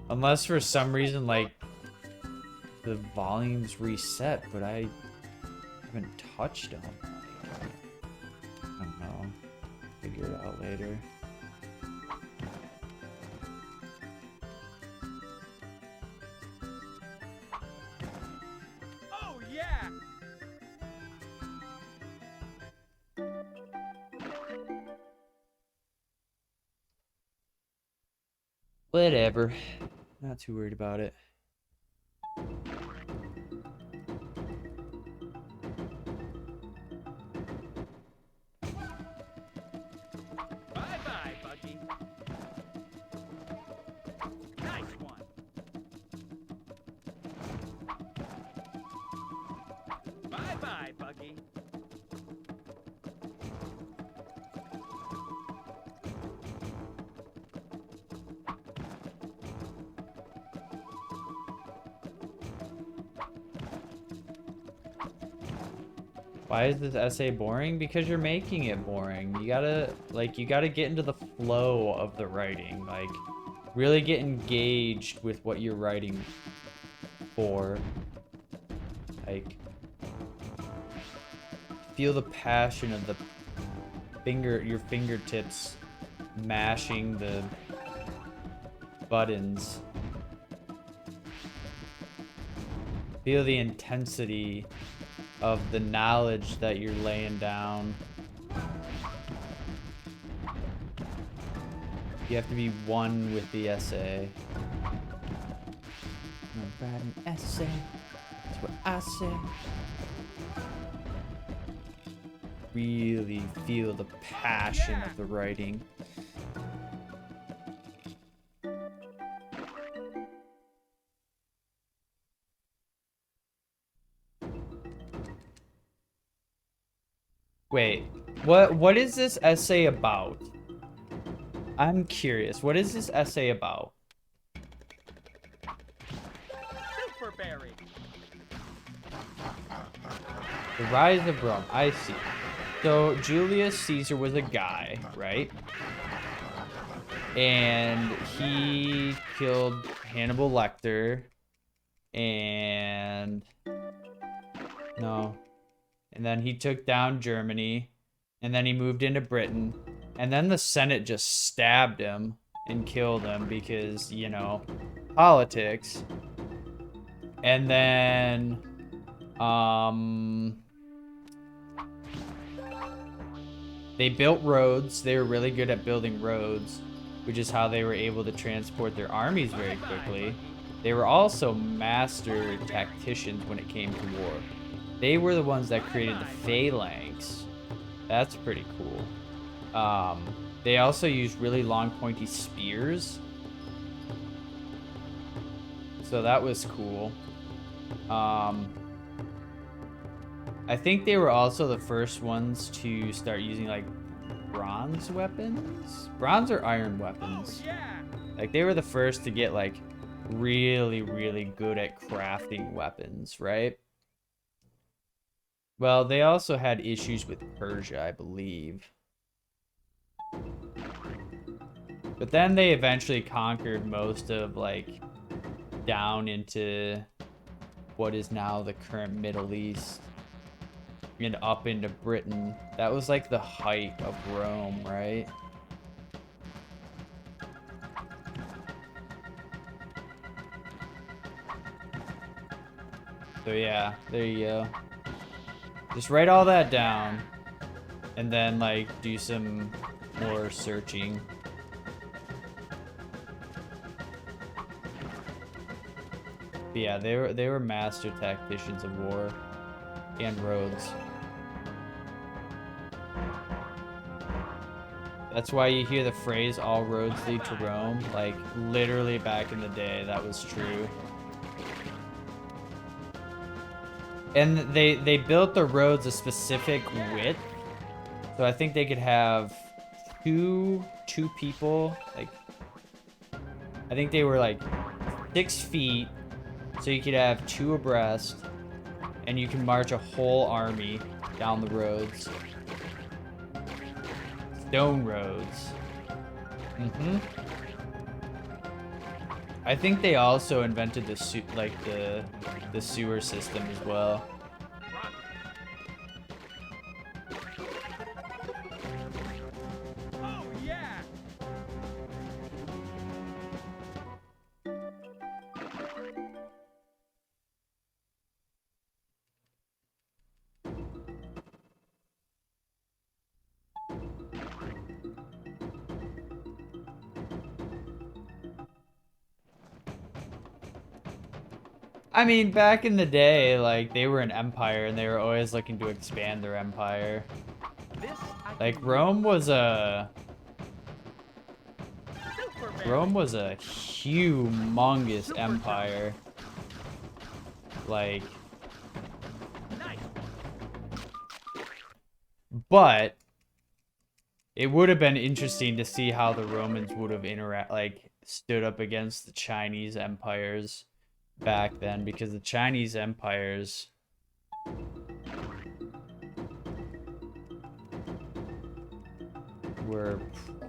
Unless for some reason, like, the volume's reset, but I haven't touched them. I don't know. Figure it out later. Oh yeah. Whatever. Not too worried about it. Bye-bye, Buggy. Nice one. Bye-bye, Buggy. Why is this essay boring? Because you're making it boring. You gotta get into the flow of the writing. Like, really get engaged with what you're writing for. Like, feel the passion of the your fingertips mashing the buttons. Feel the intensity of the knowledge that you're laying down. You have to be one with the essay. I'm gonna write an essay. That's what I say. Really feel the passion of the writing. Wait, what is this essay about? I'm curious. What is this essay about? Superberry. The rise of Rome. I see. So Julius Caesar was a guy, right? And he killed Hannibal Lecter. And no. And then he took down Germany. And then he moved into Britain. And then the Senate just stabbed him and killed him because, you know, politics. And then, they built roads. They were really good at building roads, which is how they were able to transport their armies very quickly. They were also master tacticians when it came to war. They were the ones that created the phalanx. That's pretty cool. They also used really long pointy spears. So that was cool. I think they were also the first ones to start using like bronze weapons? Bronze or iron weapons. Oh, yeah. Like they were the first to get like really, really good at crafting weapons, right? Well, they also had issues with Persia, I believe. But then they eventually conquered most of like down into what is now the current Middle East and up into Britain. That was like the height of Rome, right? So yeah, there you go. Just write all that down and then like do some more searching. But yeah, they were master tacticians of war and roads. That's why you hear the phrase "all roads lead to Rome." Like literally back in the day, that was true. And they built the roads a specific width, so I think they could have two people. Like I think they were like 6 feet, so you could have 2 abreast, and you can march a whole army down the roads. Stone roads. I think they also invented the the sewer system as well. Oh yeah. I mean, back in the day, like, they were an empire and they were always looking to expand their empire. This I Like, can Rome was a Super berry. Rome was a humongous Super empire. Like, Nice one. but it would have been interesting to see how the Romans would have stood up against the Chinese empires back then, because the Chinese empires were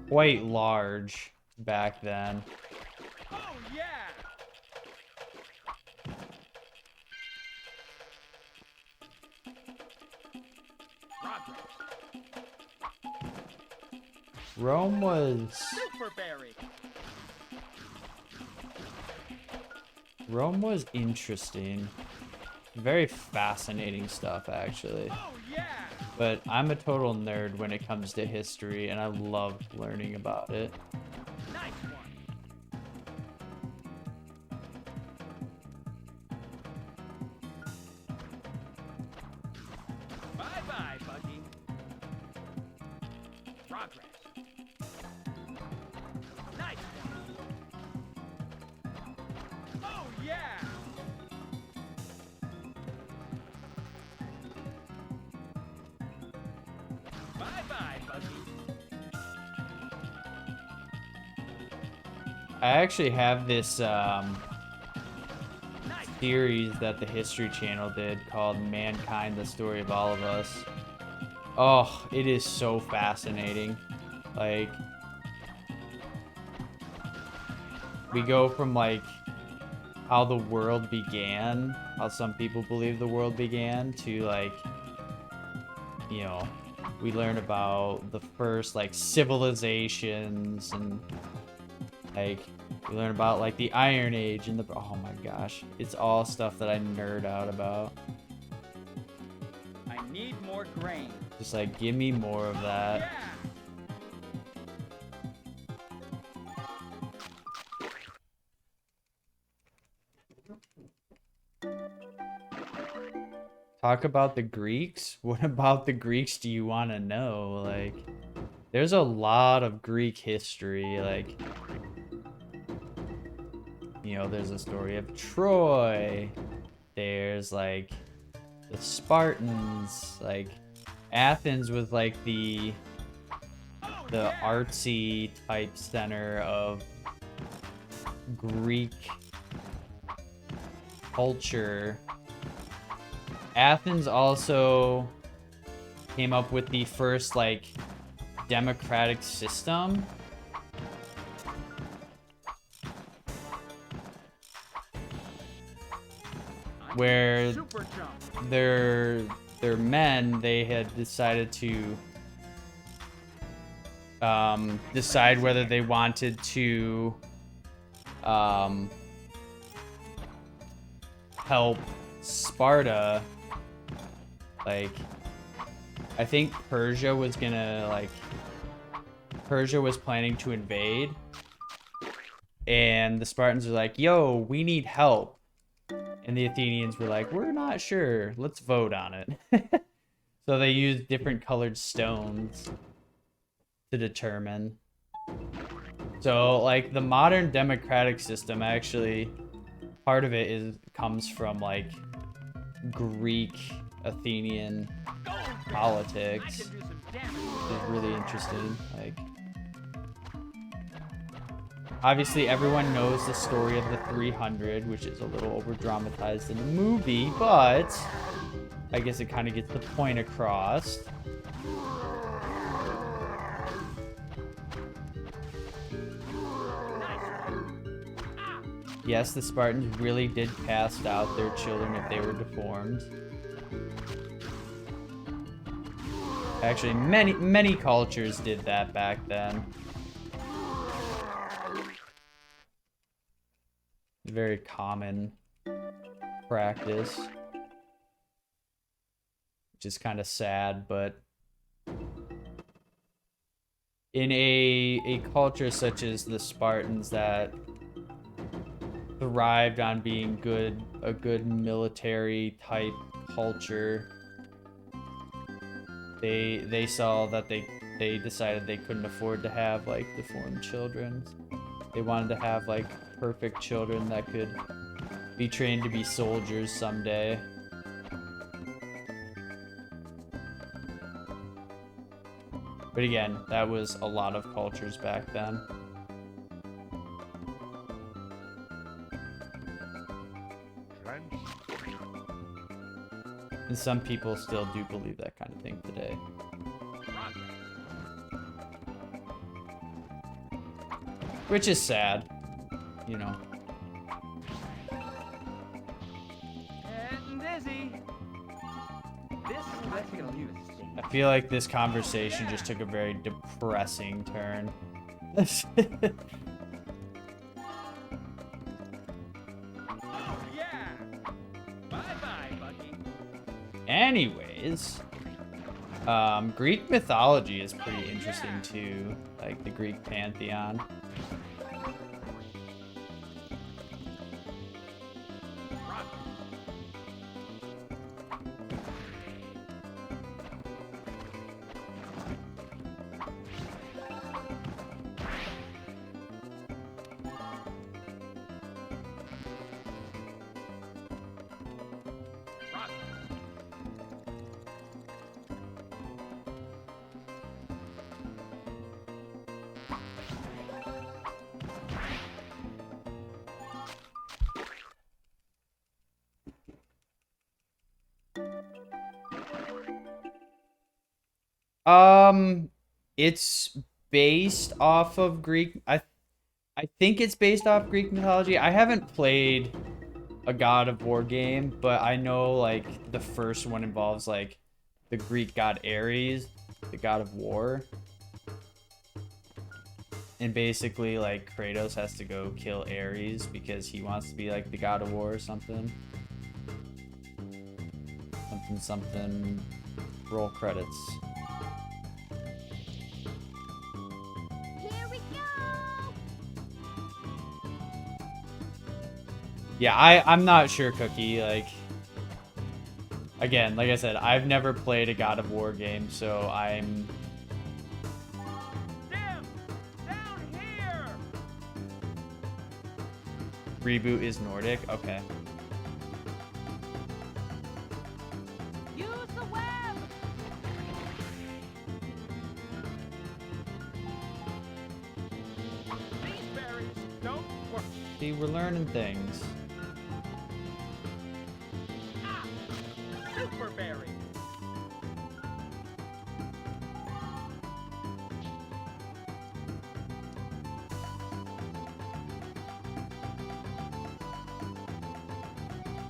quite large back then. Oh yeah. Progress. Rome was Super berry. interesting. Very fascinating stuff, actually. Oh yeah. But I'm a total nerd when it comes to history, and I love learning about it. Nice one. Bye bye, Buggy. Progress. Nice one. Oh yeah. Bye bye, Buggy. I actually have this Nice. series that the History Channel did called Mankind, the Story of All of Us. Oh, it is so fascinating. Like, we go from, like, how the world began, how some people believe the world began, to, like, you know, we learn about the first, like, civilizations, and, like, we learn about, like, the Iron Age and oh my gosh, it's all stuff that I nerd out about. I need more grain. Just like, give me more of that. Yeah. Talk about the Greeks? What about the Greeks do you want to know? Like, there's a lot of Greek history. Like, you know, there's a story of Troy. There's, like, the Spartans. Like, Athens was, like, the artsy type center of Greek culture. Athens also came up with the first, like, democratic system. Where Super jump. their men, they had decided to decide whether they wanted to help Sparta. Like, I think Persia was planning to invade, and the Spartans were like, yo, we need help. And the Athenians were like, we're not sure, let's vote on it. So they used different colored stones to determine. So, like, the modern democratic system, actually, part of it comes from, like, Greek Athenian politics. I can do some damage. Is really interesting. Like, obviously everyone knows the story of the 300, which is a little over dramatized in the movie, but I guess it kind of gets the point across. Yes, the Spartans really did cast out their children if they were deformed. Actually, many cultures did that back then. Very common practice. Which is kind of sad, but in a culture such as the Spartans that thrived on being a good military type culture, they saw that they decided they couldn't afford to have like deformed children. They wanted to have like perfect children that could be trained to be soldiers someday. But again, that was a lot of cultures back then. And some people still do believe that kind of thing today. Which is sad, you know. Getting dizzy. Let's get a use. I feel like this conversation just took a very depressing turn. Yeah. Bye-bye, Bucky. Anyways, Greek mythology is pretty interesting too, like the Greek pantheon. It's based off of Greek. I think it's based off Greek mythology. I haven't played a God of War game, but I know like the first one involves like the Greek god Ares, the god of war. And basically like Kratos has to go kill Ares because he wants to be like the god of war or something. Something. Roll credits. Here we go. Yeah, I'm not sure, Cookie. Like, again, like I said, I've never played a God of War game, so I'm... Damn! Down here! Reboot is Nordic? Okay. Use the web. These berries don't work. See, we're learning things. Ah! Super berry.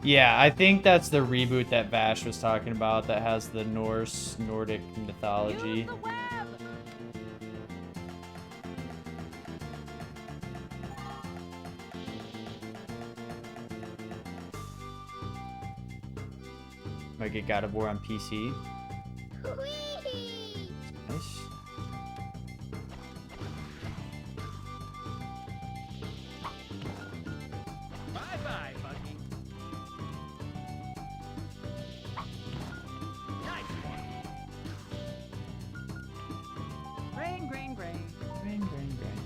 Yeah, I think that's the reboot that Vash was talking about that has the Nordic mythology. Use the web. Might get God of War on PC. Whee! Nice. Bye-bye, Bucky. Nice one. Grain, grain, grain. Grain, grain, grain.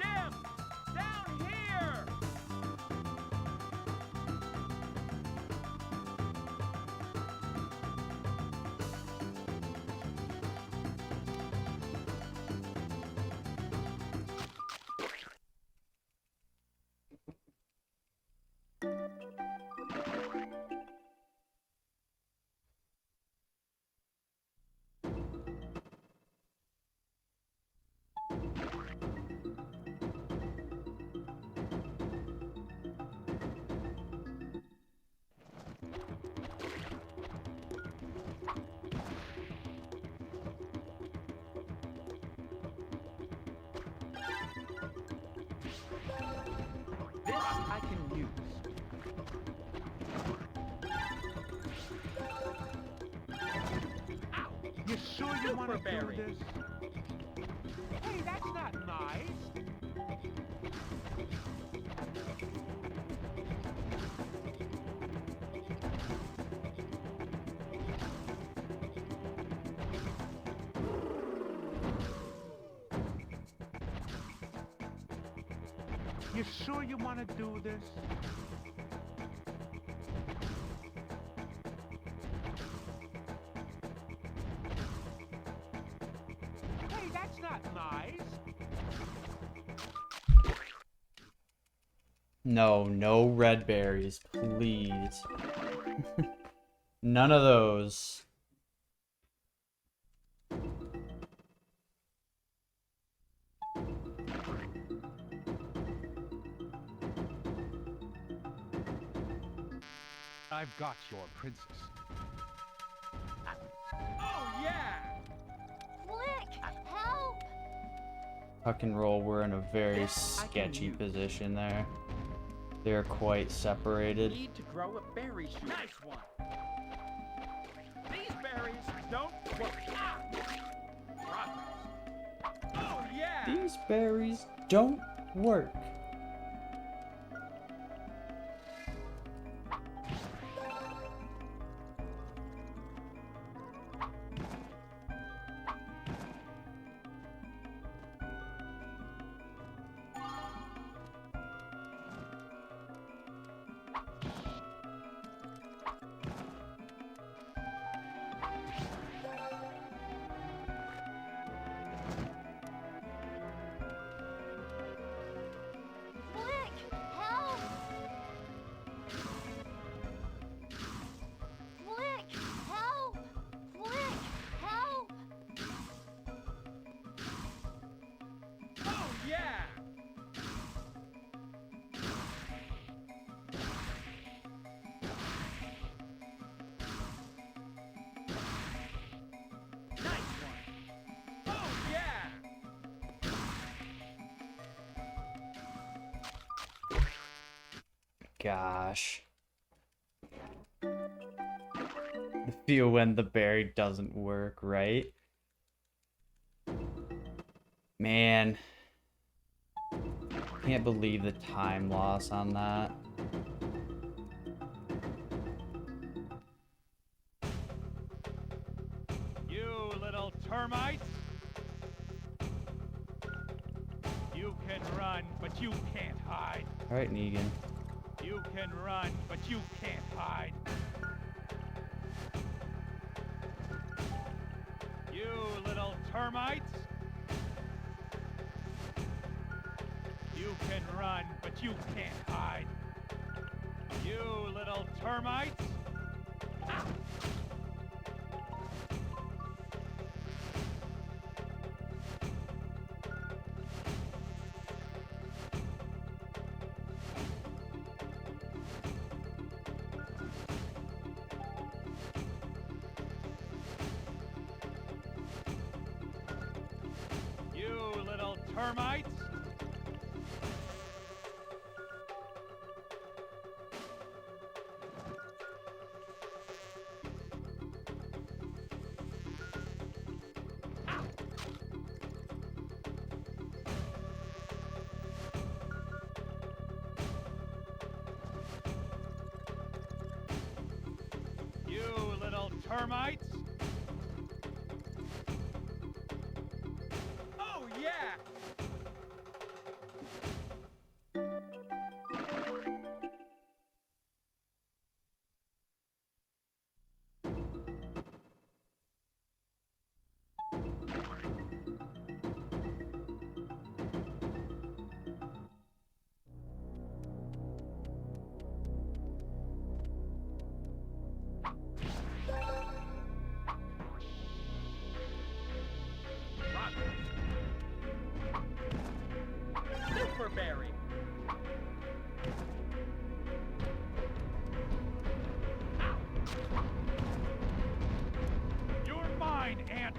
Damn! Down here! You sure you want to do Superberry. this? Hey, that's not nice. You sure you want to do this? Hey, that's not nice. No, no red berries, please. None of those. I've got your princess. Oh yeah! Flick, help! Tuck and roll, we're in a very I can sketchy use. position there. They're quite separated. Need to grow a berry shoot. Nice one. These berries don't work. Ah! Progress. Oh yeah! These berries don't work. Flick, help! Flick, help! Flick, help! Oh yeah! Nice one. Oh yeah! Gosh. The feel when the berry doesn't work, right? Man. Can't believe the time loss on that. You little termites! You can run, but you can't hide. Alright, Negan. You can run, but you can't hide. You little termites! You can run, but you can't hide. You little termites! Ah! You little termites! You little termites! Oh yeah! Superberry. You're mine, Ant!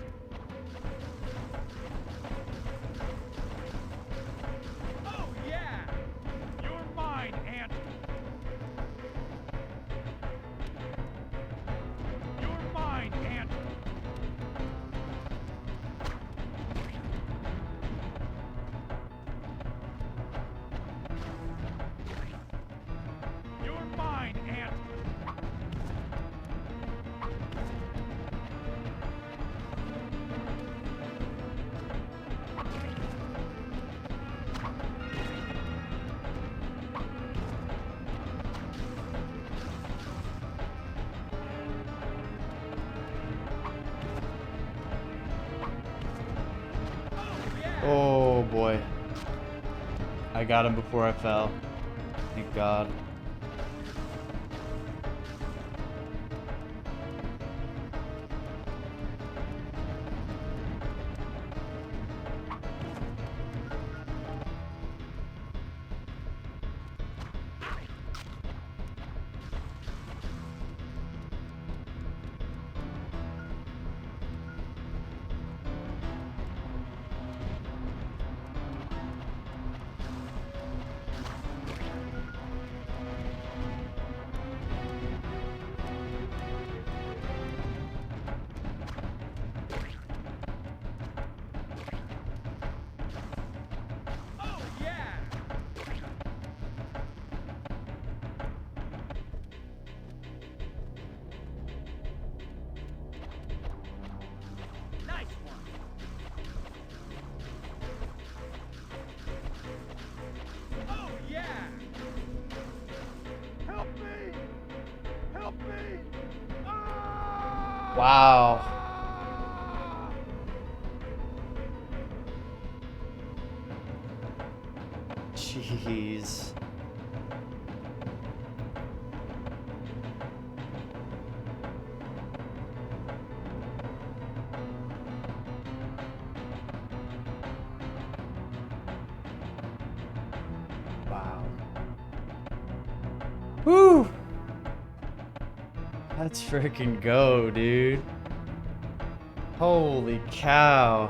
Oh yeah! You're mine, Ant! You're mine, Ant! Oh boy. I got him before I fell. Thank God. Oh yeah. Nice one. Oh yeah. Help me. Help me. Ah! Wow. Jeez. Wow. Whew. Let's freaking go, dude. Holy cow.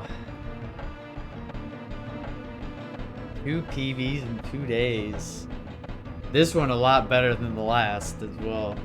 2 PBs in 2 days. This one a lot better than the last as well.